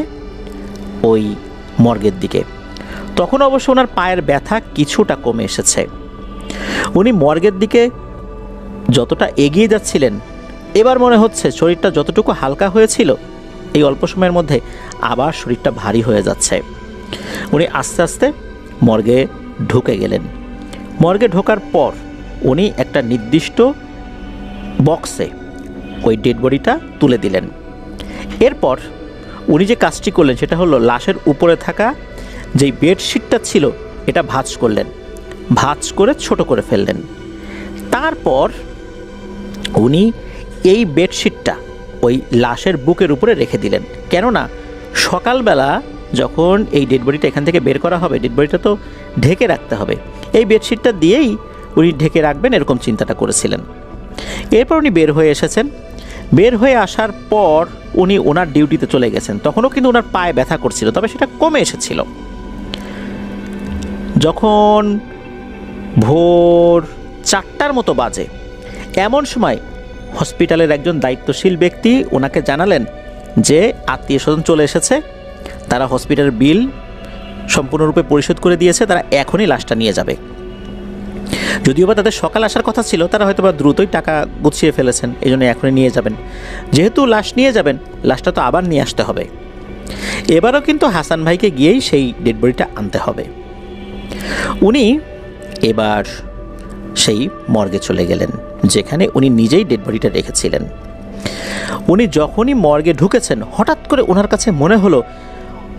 ওই মর্গের দিকে। তখন অবশ্য ওনার পায়ের ব্যথা কিছুটা কমে এসেছে। উনি মর্গের দিকে যতটা এগিয়ে যাচ্ছিলেন, এবার মনে হচ্ছে শরীরটা যতটুকু হালকা হয়েছিল এই অল্প সময়ের মধ্যে আবার শরীরটা ভারী হয়ে যাচ্ছে। উনি আস্তে আস্তে মর্গে ঢুকে গেলেন। মর্গে ঢোকার পর উনি একটা নির্দিষ্ট বক্সে ওই ডেড বডিটা তুলে দিলেন। এরপর উনি যে কাজটি করলেন সেটা হলো লাশের উপরে থাকা যেই বেডশিটটা ছিল এটা ভাঁজ করলেন, ভাঁজ করে ছোট করে ফেললেন। তারপর উনি এই বেডশিটটা ওই লাশের বুকের উপরে রেখে দিলেন, কেননা সকালবেলা যখন এই ডেড বডিটা এখান থেকে বের করা হবে, ডেড বডিটা তো ঢেকে রাখতে হবে, এই বেডশিটটা দিয়েই উনি ঢেকে রাখবেন এরকম চিন্তাটা করেছিলেন। এরপর উনি বের হয়ে এসেছেন। বের হয়ে আসার পর উনি ওনার ডিউটিতে চলে গেছেন। তখনও কিন্তু ওনার পায়ে ব্যথা করছিল, তবে সেটা কমে এসেছিল। যখন ভোর 4টার মতো বাজে, এমন সময় হসপিটালের একজন দায়িত্বশীল ব্যক্তি ওনাকে জানালেন যে আত্মীয় স্বজন চলে এসেছে, তারা হসপিটালের বিল সম্পূর্ণরূপে পরিশোধ করে দিয়েছে, তারা এখনই লাশটা নিয়ে যাবে। যদিও বা তাদের সকাল আসার কথা ছিল, তারা হয়তো বা দ্রুতই টাকা গুছিয়ে ফেলেছেন, এই জন্য এখনই নিয়ে যাবেন। যেহেতু লাশ নিয়ে যাবেন, লাশটা তো আবার নিয়ে আসতে হবে। এবারও কিন্তু হাসান ভাইকে গিয়েই সেই ডেড বডিটা আনতে হবে। উনি এবার সেই মর্গে চলে গেলেন, যেখানে উনি নিজেই ডেড বডিটা রেখেছিলেন। উনি যখনই মর্গে ঢুকেছেন, হঠাৎ করে ওনার কাছে মনে হলো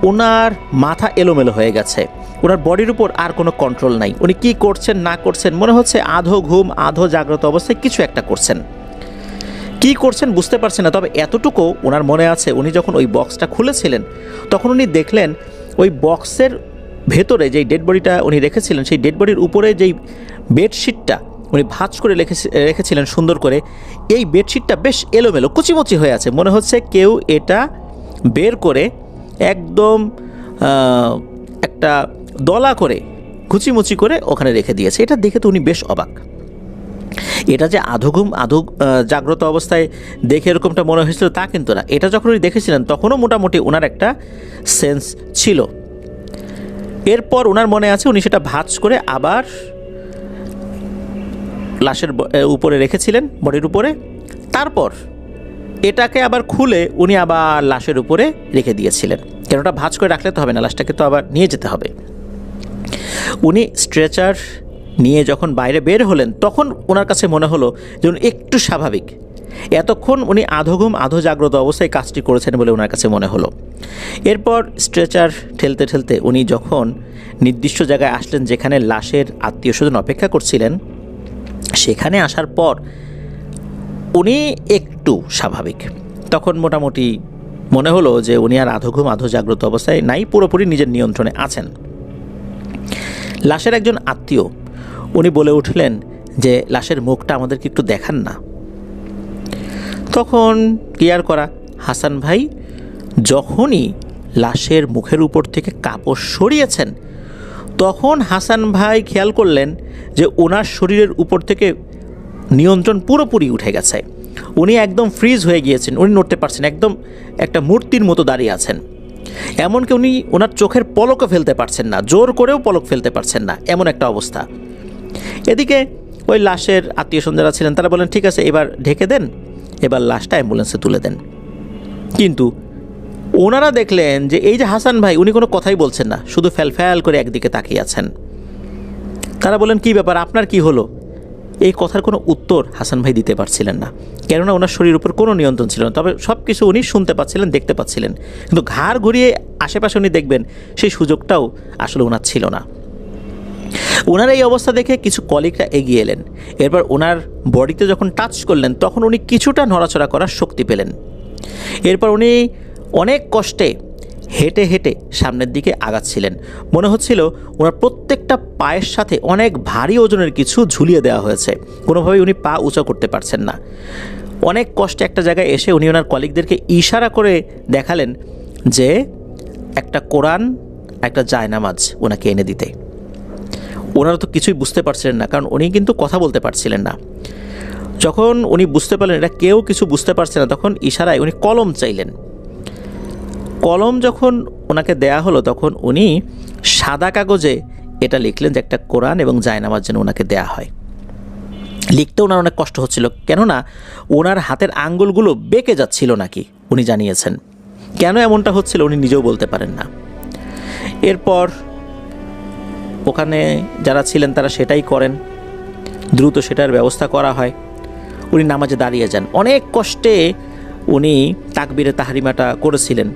ওনার মাথা এলোমেলো হয়ে গেছে, ওনার বডির উপর আর কোনো কন্ট্রোল নাই। উনি কি করছেন না করছেন মনে হচ্ছে আধো ঘুম আধো জাগ্রত অবস্থায় কিছু একটা করছেন। কি করছেন বুঝতে পারছেন না, তবে এতটুকু ওনার মনে আছে, উনি যখন ওই বক্সটা খুলেছিলেন তখন উনি দেখলেন ওই বক্সের ভেতরে যেই ডেড বডিটা উনি রেখেছিলেন, সেই ডেড বডির উপরে যেই বেডশিটটা উনি ভাঁজ করে রেখেছিলেন সুন্দর করে, এই বেডশিটটা বেশ এলোমেলো কুচিমুচি হয়ে আছে। মনে হচ্ছে কেউ এটা বের করে একদম একটা দলা করে কুচিমুচি করে ওখানে রেখে দিয়েছে। এটা দেখে তো উনি বেশ অবাক। এটা যে আধো ঘুম আধো জাগ্রত অবস্থায় দেখে এরকমটা মনে হয়েছিল তা কিন্তু না। এটা যখন উনি দেখেছিলেন তখনও মোটামুটি ওনার একটা সেন্স ছিল। এরপর ওনার মনে আছে উনি সেটা ভাঁজ করে আবার লাশের উপরে রেখেছিলেন, বডির উপরে। তারপর এটাকে আবার খুলে উনি আবার লাশের উপরে রেখে দিয়েছিলেন, কেন ওটা ভাঁজ করে রাখলে তো হবে না, লাশটাকে তো আবার নিয়ে যেতে হবে। উনি স্ট্রেচার নিয়ে যখন বাইরে বের হলেন তখন ওনার কাছে মনে হলো যে উনি একটু স্বাভাবিক। এতক্ষণ উনি আধো ঘুম আধো জাগ্রত অবস্থায় কাজটি করেছেন বলে ওনার কাছে মনে হলো। এরপর স্ট্রেচার ঠেলতে ঠেলতে উনি যখন নির্দিষ্ট জায়গায় আসলেন যেখানে লাশের আত্মীয় স্বজন অপেক্ষা করছিলেন, সেখানে আসার পর উনি একটু স্বাভাবিক। তখন মোটামুটি মনে হলো যে উনি আর আধো ঘুম আধো জাগ্রত অবস্থায় নাই, পুরোপুরি নিজের নিয়ন্ত্রণে আছেন। লাশের একজন আত্মীয় উনি বলে উঠলেন যে লাশের মুখটা আমাদেরকে একটু দেখান না। তখন কি আর করা, হাসান ভাই যখনই লাশের মুখের উপর থেকে কাপড় সরিয়েছেন তখন হাসান ভাই খেয়াল করলেন যে ওনার শরীরের উপর থেকে নিয়ন্ত্রণ পুরোপুরি উঠে গেছে। উনি একদম ফ্রিজ হয়ে গিয়েছেন, উনি নড়তে পারছেন, একদম একটা মূর্তির মতো দাঁড়িয়ে আছেন। এমনকি উনি ওনার চোখের পলকও ফেলতে পারছেন না, জোর করেও পলক ফেলতে পারছেন না, এমন একটা অবস্থা। এদিকে ওই লাশের আত্মীয়স্বজন যারা ছিলেন তারা বলেন ঠিক আছে এবার ঢেকে দেন, এবার লাশটা অ্যাম্বুলেন্সে তুলে দেন। কিন্তু ওনারা দেখলেন যে এই যে হাসান ভাই উনি কোনো কথাই বলছেন না, শুধু ফ্যাল করে একদিকে তাকিয়ে আছেন। তারা বলেন কি ব্যাপার, আপনার কি হলো? এই কথার কোনো উত্তর হাসান ভাই দিতে পারছিলেন না, কেননা ওনার শরীরের উপর কোনো নিয়ন্ত্রণ ছিল না। তবে সব কিছু উনি শুনতে পাচ্ছিলেন, দেখতে পাচ্ছিলেন, কিন্তু ঘাড় ঘুরিয়ে আশেপাশে উনি দেখবেন সেই সুযোগটাও আসলে ওনার ছিল না। ওনার এই অবস্থা দেখে কিছু কলিগরা এগিয়ে এলেন। এরপর ওনার বডিতে যখন টাচ করলেন তখন উনি কিছুটা নড়াচড়া করার শক্তি পেলেন। এরপর উনি অনেক কষ্টে হেঁটে হেঁটে সামনের দিকে আগাচ্ছিলেন। মনে হচ্ছিল ওনার প্রত্যেকটা পায়ের সাথে অনেক ভারী ওজনের কিছু ঝুলিয়ে দেওয়া হয়েছে, কোনোভাবেই উনি পা উঁচা করতে পারছেন না। অনেক কষ্টে একটা জায়গায় এসে উনি ওনার কলিগদেরকে ইশারা করে দেখালেন যে একটা কোরআন, একটা জায়নামাজ ওনাকে এনে দিতে। ওনারা তো কিছুই বুঝতে পারছিলেন না, কারণ উনি কিন্তু কথা বলতে পারছিলেন না। যখন উনি বুঝতে পারলেন এটা কেউ কিছু বুঝতে পারছে না, তখন ইশারায় উনি কলম চাইলেন। কলম যখন ওনাকে দেয়া হলো তখন উনি সাদা কাগজে এটা লিখলেন যে একটা কোরআন এবং জায়নামাজ যেন ওনাকে দেয়া হয়। লিখতে ওনার অনেক কষ্ট হচ্ছিল, কেননা ওনার হাতের আঙ্গুলগুলো বেঁকে যাচ্ছিল নাকি উনি জানিয়েছেন। কেন এমনটা হচ্ছিল উনি নিজেও বলতে পারেন না। এরপর ওখানে যারা ছিলেন তারা সেটাই করেন, দ্রুত সেটার ব্যবস্থা করা হয়। উনি নামাজে দাঁড়িয়ে যান। অনেক কষ্টে উনি তাকবীরে তাহরিমাটা করেছিলেন।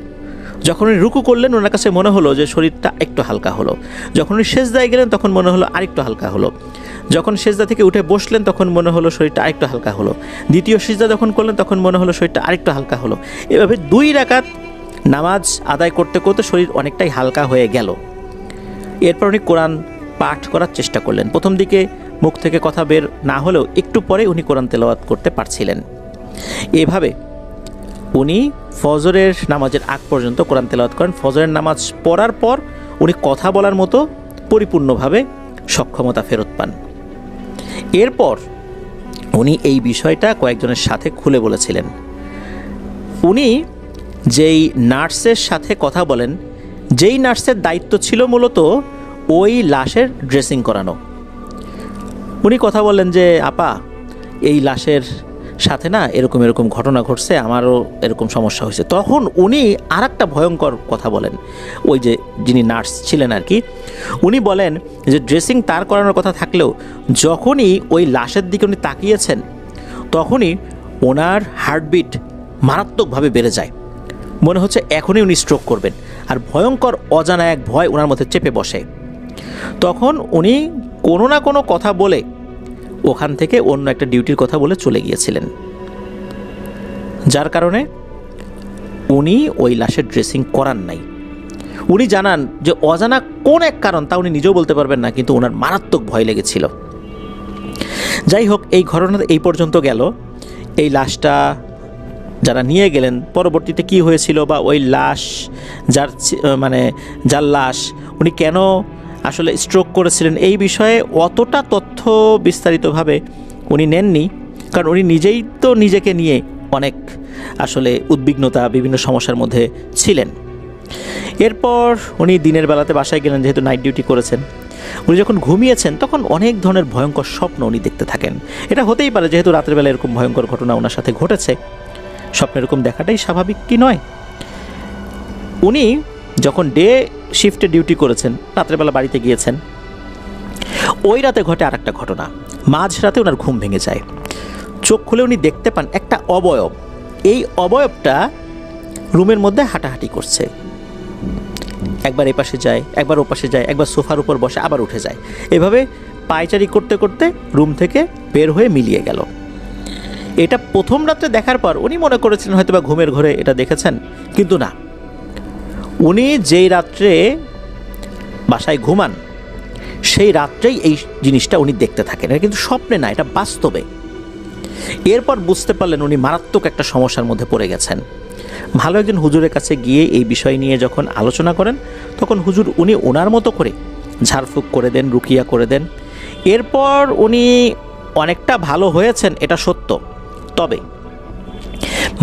যখন উনি রুকু করলেন ওনার কাছে মনে হলো যে শরীরটা একটু হালকা হলো। যখন উনি সেজদায় গেলেন তখন মনে হলো আরেকটু হালকা হলো। যখন সেজদা থেকে উঠে বসলেন তখন মনে হলো শরীরটা আরেকটু হালকা হলো। দ্বিতীয় সেজদা যখন করলেন তখন মনে হলো শরীরটা আরেকটু হালকা হলো। এভাবে 2 রাকাত নামাজ আদায় করতে করতে শরীর অনেকটাই হালকা হয়ে গেল। এরপর উনি কোরআন পাঠ করার চেষ্টা করলেন। প্রথম দিকে মুখ থেকে কথা বের না হলেও একটু পরে উনি কোরআন তেলাওয়াত করতে পারছিলেন। এভাবে উনি ফজরের নামাজের আগ পর্যন্ত কোরআন তেলাওয়াত করেন। ফজরের নামাজ পড়ার পর উনি কথা বলার মতো পরিপূর্ণভাবে সক্ষমতা ফেরত পান। এরপর উনি এই বিষয়টা কয়েকজনের সাথে খুলে বলেছিলেন। উনি যেই নার্সের সাথে কথা বলেন, যেই নার্সের দায়িত্ব ছিল মূলত ওই লাশের ড্রেসিং করানো, উনি কথা বললেন যে আপা এই লাশের সাথে না এরকম এরকম ঘটনা ঘটছে, আমারও এরকম সমস্যা হয়েছে। তখন উনি আর একটা ভয়ঙ্কর কথা বলেন, ওই যে যিনি নার্স ছিলেন আর কি, উনি বলেন যে ড্রেসিং তার করানোর কথা থাকলেও যখনই ওই লাশের দিকে উনি তাকিয়েছেন তখনই ওনার হার্টবিট মারাত্মকভাবে বেড়ে যায়। মনে হচ্ছে এখনই উনি স্ট্রোক করবেন, আর ভয়ঙ্কর অজানা এক ভয় ওনার মধ্যে চেপে বসে। তখন উনি কোনো না কোনো কথা বলে ওখান থেকে অন্য একটা ডিউটির কথা বলে চলে গিয়েছিলেন, যার কারণে উনি ওই লাশের ড্রেসিং করান নাই। উনি জানান যে অজানা কোন এক কারণ তা উনি নিজেও বলতে পারবেন না, কিন্তু ওনার মারাত্মক ভয় লেগেছিল। যাই হোক, এই ঘটনা এই পর্যন্ত গেল। এই লাশটা যারা নিয়ে গেলেন পরবর্তীতে কি হয়েছিল বা ওই লাশ যার লাশ উনি কেন আসলে স্ট্রোক করেছিলেন এই বিষয়ে অতটা তথ্য বিস্তারিতভাবে উনি নেননি, কারণ উনি নিজেই তো নিজেকে নিয়ে অনেক আসলে উদ্বিগ্নতা, বিভিন্ন সমস্যার মধ্যে ছিলেন। এরপর উনি দিনের বেলাতে বাসায় গেলেন, যেহেতু নাইট ডিউটি করেছেন। উনি যখন ঘুমিয়েছেন তখন অনেক ধরনের ভয়ঙ্কর স্বপ্ন উনি দেখতে থাকেন। এটা হতেই পারে, যেহেতু রাতের বেলা এরকম ভয়ঙ্কর ঘটনা ওনার সাথে ঘটেছে, স্বপ্ন এরকম দেখাটাই স্বাভাবিক কি নয়। উনি যখন ডে শিফটে ডিউটি করেছেন, রাত্রেবেলা বাড়িতে গিয়েছেন, ওই রাতে ঘটে আর একটা ঘটনা। মাঝরাতে ওনার ঘুম ভেঙে যায়। চোখ খুলে উনি দেখতে পান একটা অবয়ব। এই অবয়বটা রুমের মধ্যে হাঁটাহাঁটি করছে, একবার এপাশে যায়, একবার ওপাশে যায়, একবার সোফার উপর বসে আবার উঠে যায়। এভাবে পায়চারি করতে করতে রুম থেকে বের হয়ে মিলিয়ে গেল। এটা প্রথম রাত্রে দেখার পর উনি মনে করেছিলেন হয়তো বা ঘুমের ঘরে এটা দেখেছেন, কিন্তু না, উনি যেই রাত্রে বাসায় ঘুমান সেই রাত্রেই এই জিনিসটা উনি দেখতে থাকেন। এটা কিন্তু স্বপ্নে না, এটা বাস্তবে। এরপর বুঝতে পারলেন উনি মারাত্মক একটা সমস্যার মধ্যে পড়ে গেছেন। ভালো একজন হুজুরের কাছে গিয়ে এই বিষয় নিয়ে যখন আলোচনা করেন তখন হুজুর উনি ওনার মতো করে ঝাড়ফুঁক করে দেন, রুকিয়া করে দেন। এরপর উনি অনেকটা ভালো হয়েছেন, এটা সত্য। তবে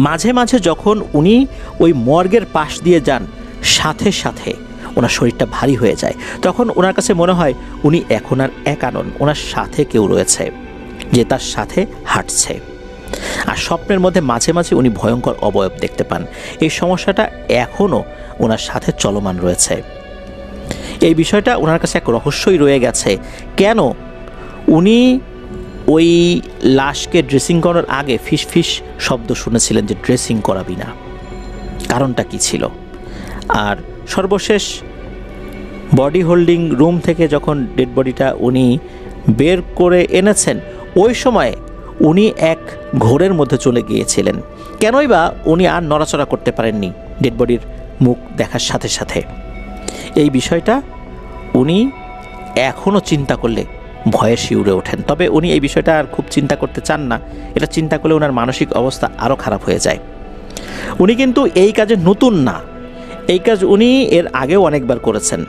মাঝে মাঝে যখন উনি ওই মর্গের পাশ দিয়ে যান সাথে সাথে ওনার শরীরটা ভারী হয়ে যায়। তখন ওনার কাছে মনে হয় উনি এখন আর একা নন, ওনার সাথে কেউ রয়েছে যে তার সাথে হাঁটছে। আর স্বপ্নের মধ্যে মাঝে মাঝে উনি ভয়ঙ্কর অবয়ব দেখতে পান। এই সমস্যাটা এখনও ওনার সাথে চলমান রয়েছে। এই বিষয়টা ওনার কাছে এক রহস্যই রয়ে গেছে। কেন উনি ওই লাশকে ড্রেসিং করার আগে ফিস ফিস শব্দ শুনেছিলেন যে ড্রেসিং করাবি না, কারণটা কি ছিল? আর সর্বশেষ বডি হোল্ডিং রুম থেকে যখন ডেড বডিটা উনি বের করে এনেছেন, ওই সময় উনি এক ঘোরের মধ্যে চলে গিয়েছিলেন। কেনই বা উনি আর নড়াচড়া করতে পারেননি ডেড বডির মুখ দেখার সাথে সাথে? এই বিষয়টা উনি এখনও চিন্তা করলে ভয়ে শিউরে ওঠেন। তবে উনি এই বিষয়টা আর খুব চিন্তা করতে চান না। এটা চিন্তা করলে ওনার মানসিক অবস্থা আরও খারাপ হয়ে যায়। উনি কিন্তু এই কাজে নতুন না, এই কাজ উনি এর আগেও অনেকবার করেছেন।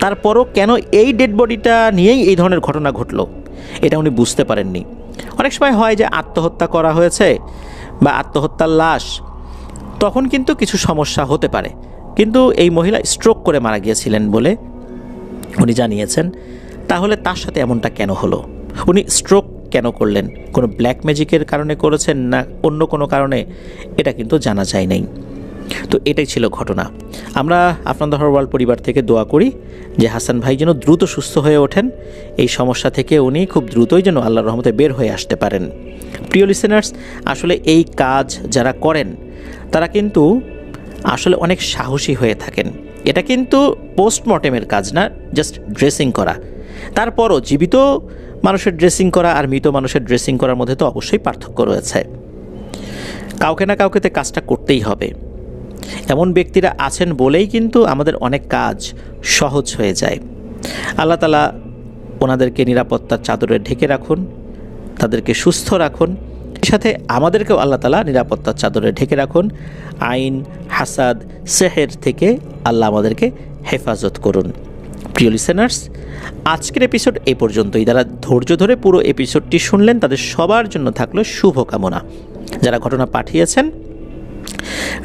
তারপরও কেন এই ডেড বডিটা নিয়েই এই ধরনের ঘটনা ঘটলো এটা উনি বুঝতে পারেননি। অনেক সময় হয় যে আত্মহত্যা করা হয়েছে বা আত্মহত্যার লাশ, তখন কিন্তু কিছু সমস্যা হতে পারে। কিন্তু এই মহিলা স্ট্রোক করে মারা গিয়েছিলেন বলে উনি জানিয়েছেন। তাহলে তার সাথে এমনটা কেন হলো? উনি স্ট্রোক কেন করলেন? কোনো ব্ল্যাক ম্যাজিকের কারণে করেছেন না অন্য কোনো কারণে? এটা কিন্তু জানা যায় নাই। তো এটাই ছিল ঘটনা। আমরা আপনাদের হরওয়াল পরিবার থেকে দোয়া করি যে হাসান ভাই যেন দ্রুত সুস্থ হয়ে ওঠেন, এই সমস্যা থেকে উনি খুব দ্রুতই যেন আল্লাহর রহমতে বের হয়ে আসতে পারেন। প্রিয় লিসেনার্স, আসলে এই কাজ যারা করেন তারা কিন্তু আসলে অনেক সাহসী হয়ে থাকেন। এটা কিন্তু পোস্টমর্টেমের কাজ না, জাস্ট ড্রেসিং করা। তারপরও জীবিত মানুষের ড্রেসিং করা আর মৃত মানুষের ড্রেসিং করার মধ্যে তো অবশ্যই পার্থক্য রয়েছে। কাউকে না কাউকে তো কাজটা করতেই হবে। এমন ব্যক্তিরা আছেন বলেই কিন্তু আমাদের অনেক কাজ সহজ হয়ে যায়। আল্লাহ তাআলা ওনাদেরকে নিরাপত্তার চাদরে ঢেকে রাখুন, তাদেরকে সুস্থ রাখুন, সাথে আমাদেরকেও আল্লাহ তাআলা নিরাপত্তার চাদরে ঢেকে রাখুন। আইন, হাসাদ, সেহের থেকে আল্লাহ আমাদেরকে হেফাজত করুন। প্রিয় লিসেনার্স, আজকের এপিসোড এই পর্যন্তই। যারা ধৈর্য ধরে পুরো এপিসোডটি শুনলেন তাদের সবার জন্য থাকলো শুভকামনা। যারা ঘটনা পাঠিয়েছেন,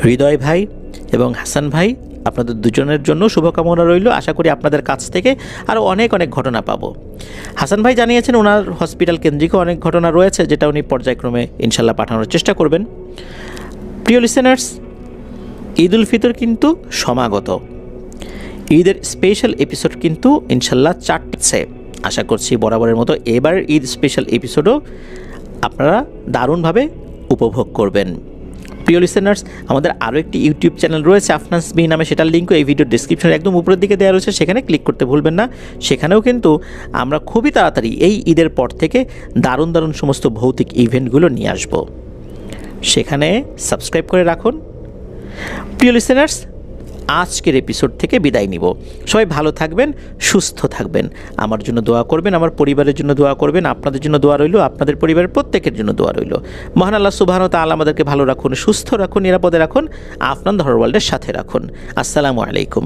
হৃদয় ভাই এবং হাসান ভাই, আপনাদের দুজনের জন্য শুভকামনা রইল। আশা করি আপনাদের কাছ থেকে আরও অনেক অনেক ঘটনা পাবো। হাসান ভাই জানিয়েছেন ওনার হসপিটাল কেন্দ্রিকও অনেক ঘটনা রয়েছে, যেটা উনি পর্যায়ক্রমে ইনশাল্লাহ পাঠানোর চেষ্টা করবেন। প্রিয় লিসেনার্স, ঈদ উল ফিতর কিন্তু সমাগত। ঈদের স্পেশাল এপিসোড কিন্তু ইনশাল্লাহ 4ছে। আশা করছি বরাবরের মতো এবার ঈদ স্পেশাল এপিসোডও আপনারা দারুণভাবে উপভোগ করবেন। প্রিয় লিসেনার্স, আমাদের আরও একটি ইউটিউব চ্যানেল রয়েছে আফনাস বি নামে, সেটার লিঙ্কও এই ভিডিওর ডিসক্রিপশনে একদম উপরের দিকে দেওয়া রয়েছে, সেখানে ক্লিক করতে ভুলবেন না। সেখানেও কিন্তু আমরা খুবই তাড়াতাড়ি এই ঈদের পর থেকে দারুণ দারুণ সমস্ত ভৌতিক ইভেন্টগুলো নিয়ে আসব। সেখানে সাবস্ক্রাইব করে রাখুন। প্রিয় লিসেনার্স, আজকের এপিসোড থেকে বিদায় নিব। সবাই ভালো থাকবেন, সুস্থ থাকবেন, আমার জন্য দোয়া করবেন, আমার পরিবারের জন্য দোয়া করবেন, আপনাদের জন্য দোয়া রইল, আপনাদের পরিবারের প্রত্যেকের জন্য দোয়া রইল। মহান আল্লাহ সুবহানাহু ওয়া তাআলা আমাদেরকে ভালো রাখুন, সুস্থ রাখুন, নিরাপদে রাখুন, আপনার ওয়ার্ল্ডের সাথে রাখুন। আসসালামু আলাইকুম।